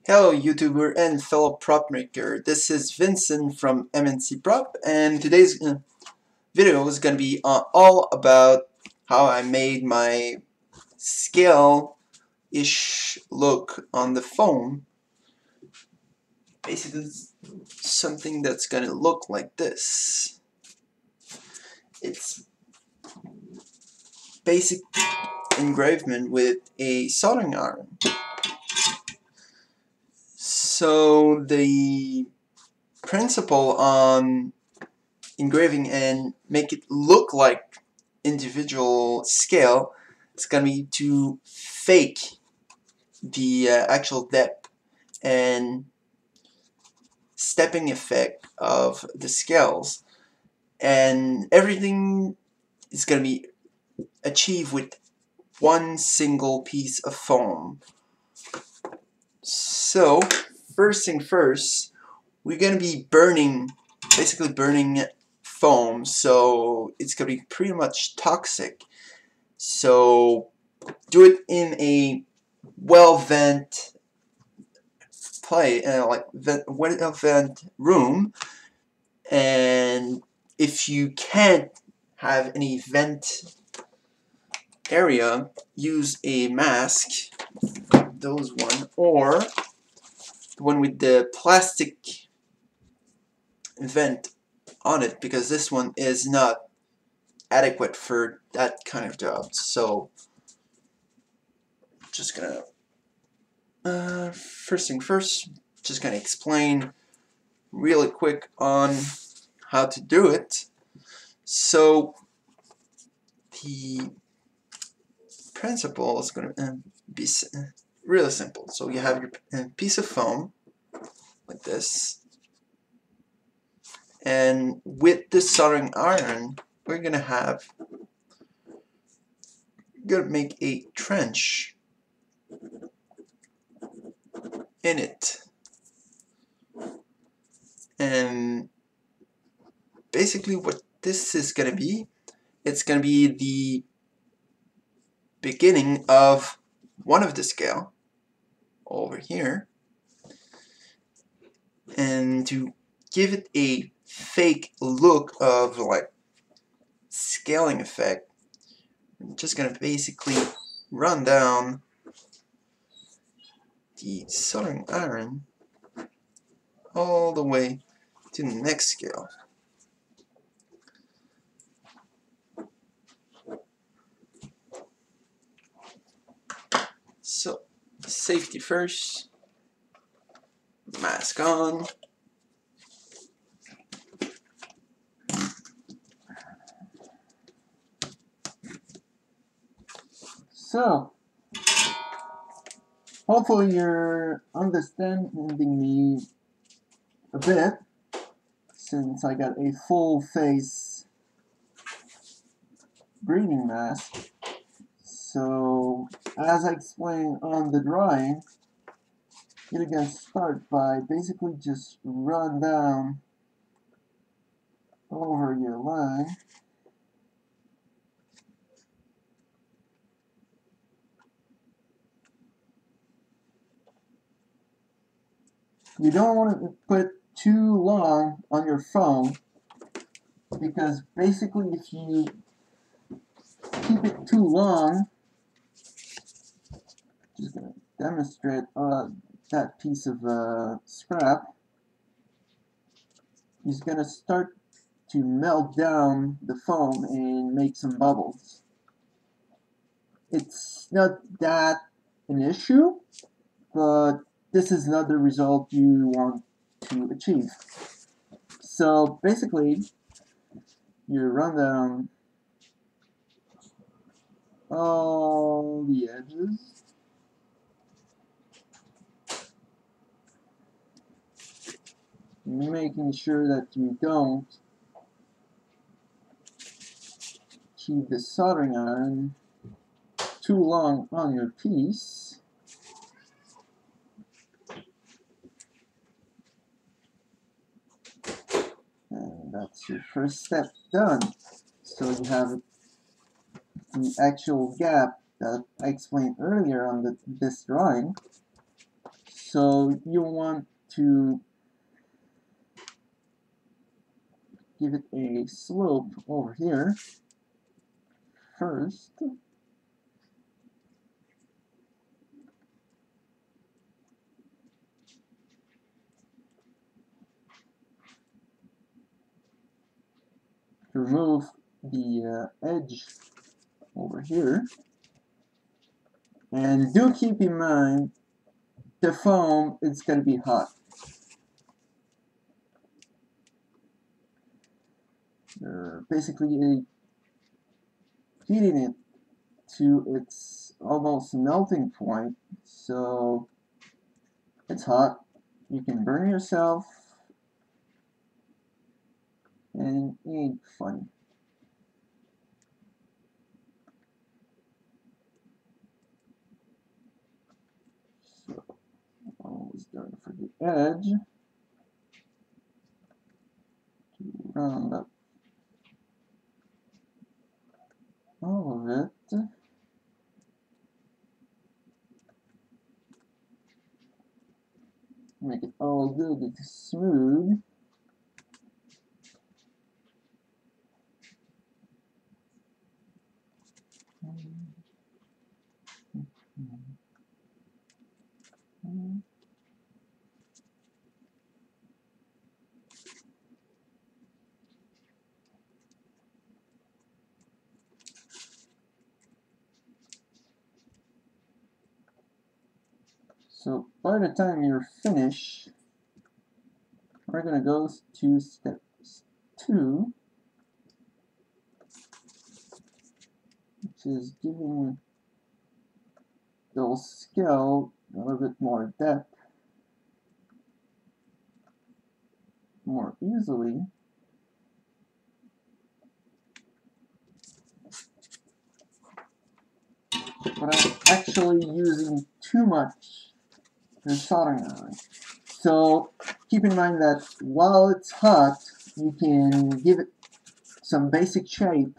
Hello YouTuber and fellow prop maker, this is Vincent from MNC Prop, and today's video is going to be all about how I made my scale-ish look on the foam. Basically something that's going to look like this. It's basic engravement with a soldering iron. So the principle on engraving and make it look like individual scale, it's gonna be to fake the actual depth and stepping effect of the scales, and everything is gonna be achieved with one single piece of foam. So first thing first, we're gonna be basically burning foam, so it's gonna be pretty much toxic. So do it in a well-vent well-vent room, and if you can't have any vent area, use a mask, those one, or the one with the plastic vent on it, because this one is not adequate for that kind of job. So just gonna first thing first, just gonna explain really quick on how to do it. So the principle is gonna be really simple. So you have your piece of foam like this, and with this soldering iron we're gonna make a trench in it, and basically what this is gonna be, it's gonna be the beginning of one of the scale over here, and to give it a fake look of like scaling effect, I'm just gonna basically run down the soldering iron all the way to the next scale. So safety first, mask on. So hopefully you're understanding me a bit, since I got a full face breathing mask. So as I explained on the drawing, you're gonna start by basically just run down over your line. You don't want to put too long on your phone, because basically if you keep it too long, just gonna demonstrate that piece of scrap is gonna start to melt down the foam and make some bubbles. It's not that an issue, but this is not the result you want to achieve. So basically, you run down all the edges, making sure that you don't keep the soldering iron too long on your piece. And that's your first step done. So you have the actual gap that I explained earlier on this drawing. So you want to give it a slope over here first. Remove the edge over here. And do keep in mind, the foam is going to be hot. You're basically heating it to its almost melting point, so it's hot. You can burn yourself, and it ain't fun. So, almost done for the edge. To round up all of it. Make it all good and smooth. So by the time you're finished, we're going to go to step 2, which is giving those scale a little bit more depth, more easily. But I'm actually using too much the soldering iron. So keep in mind that while it's hot, you can give it some basic shape,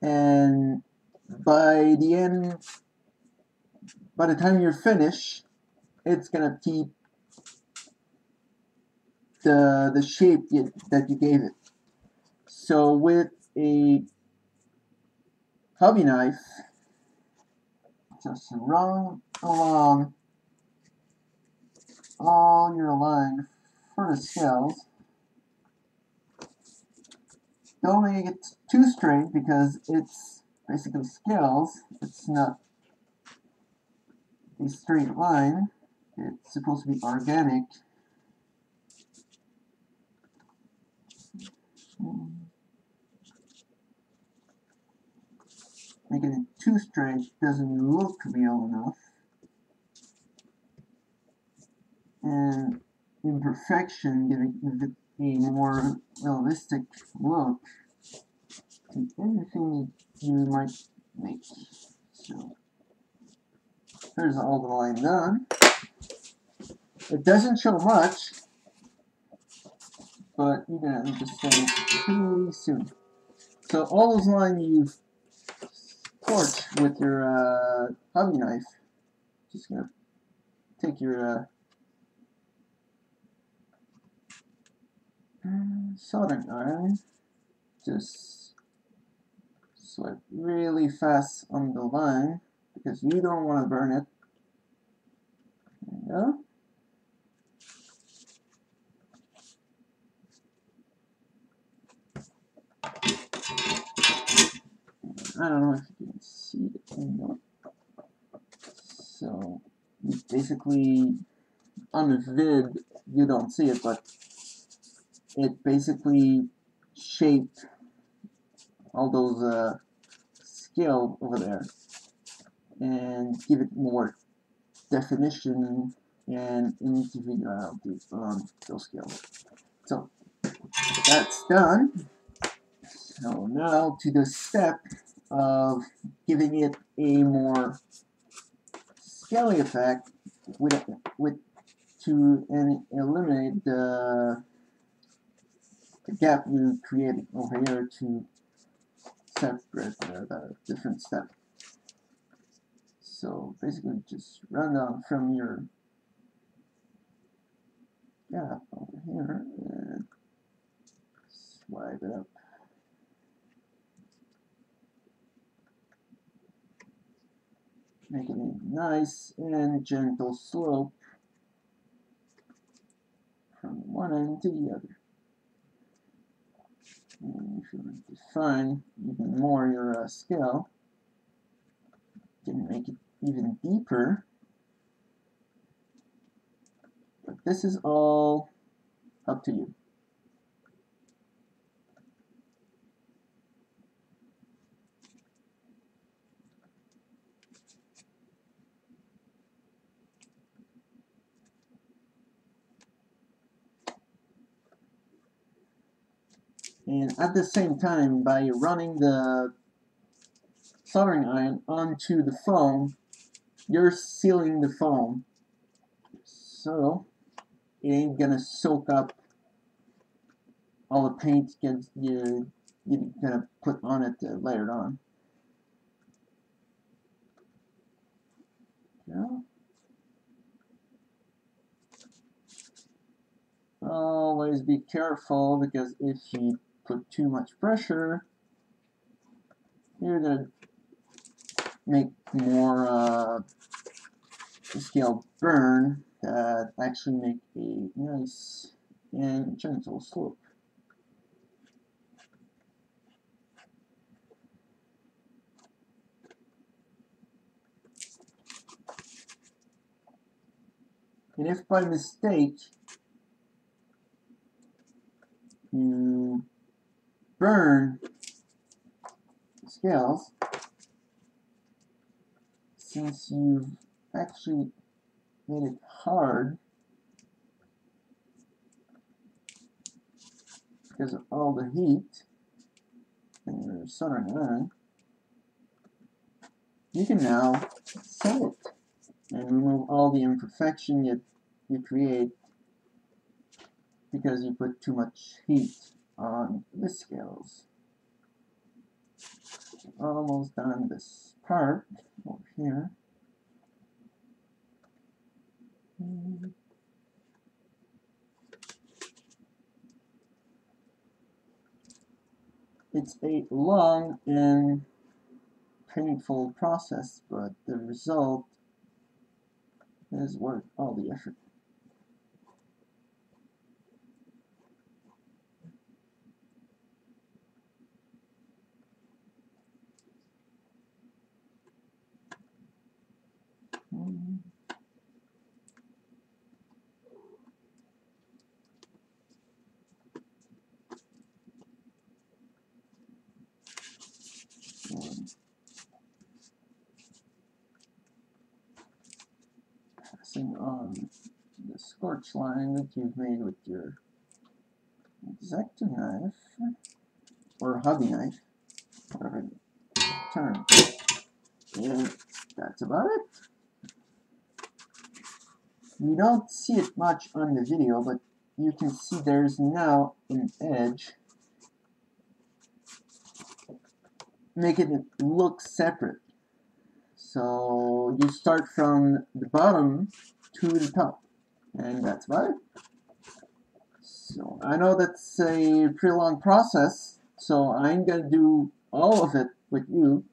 and by the time you're finished, it's gonna keep the shape that you gave it. So with a hobby knife, just run along all your line for the scales. Don't make it too straight because it's basically scales. It's not a straight line. It's supposed to be organic. Making it too straight doesn't look real enough. And imperfection giving it a more realistic look to anything you might make. So there's all the line done. It doesn't show much, but you're gonna understand pretty soon. So all those lines you've torched with your hobby knife, just gonna take your soldering iron, just swipe really fast on the line because you don't want to burn it. There you go. I don't know if you can see it or not. So basically on the vid you don't see it, but it basically shaped all those scale over there and give it more definition, and you need to figure out those scales. So that's done. So now to the step of giving it a more scaly effect to eliminate the gap you created over here to separate the different steps. So basically just run down from your gap over here and swipe it up. Make it a nice and gentle slope from one end to the other. And if you want to define even more your scale, you can make it even deeper. But this is all up to you. And at the same time, by running the soldering iron onto the foam, you're sealing the foam. So it ain't gonna soak up all the paint you're gonna put on it layered on. Yeah. Always be careful, because if you put too much pressure, you're gonna make more scale burn that actually make a nice and gentle slope. And if by mistake you burn scales, since you've actually made it hard because of all the heat and your soldering iron, you can now set it and remove all the imperfection you create because you put too much heat on the scales. Almost done this part over here. It's a long and painful process, but the result is worth all the effort. Passing on the scorch line that you've made with your X-Acto knife or hobby knife, whatever term. And that's about it. You don't see it much on the video, but you can see there's now an edge, making it look separate. So you start from the bottom to the top, and that's about it. So I know that's a pretty long process, so I ain't gonna do all of it with you,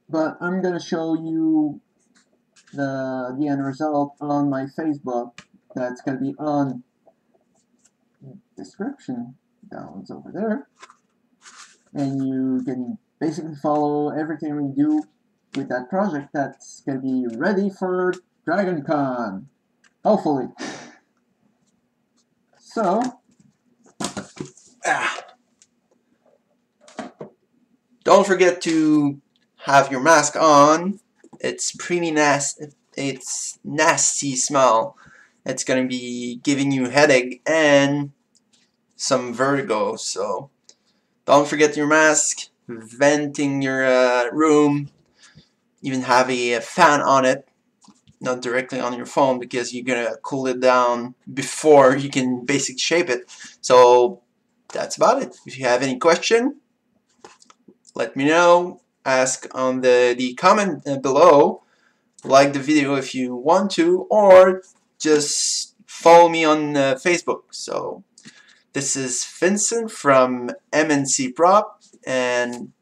but I'm gonna show you the end result on my Facebook. That's gonna be on the description down over there, and you can basically follow everything we do with that project. That's gonna be ready for DragonCon, hopefully. So don't forget to have your mask on. It's pretty nasty. It's nasty smell. It's gonna be giving you headache and some vertigo. So don't forget your mask. Venting your room. Even have a fan on it, not directly on your phone, because you're gonna cool it down before you can basically shape it. So that's about it. If you have any question, let me know. Ask on the comment below. Like the video if you want to, or just follow me on Facebook. So this is Vincent from MNC Prop, and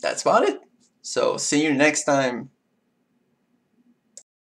that's about it. So see you next time.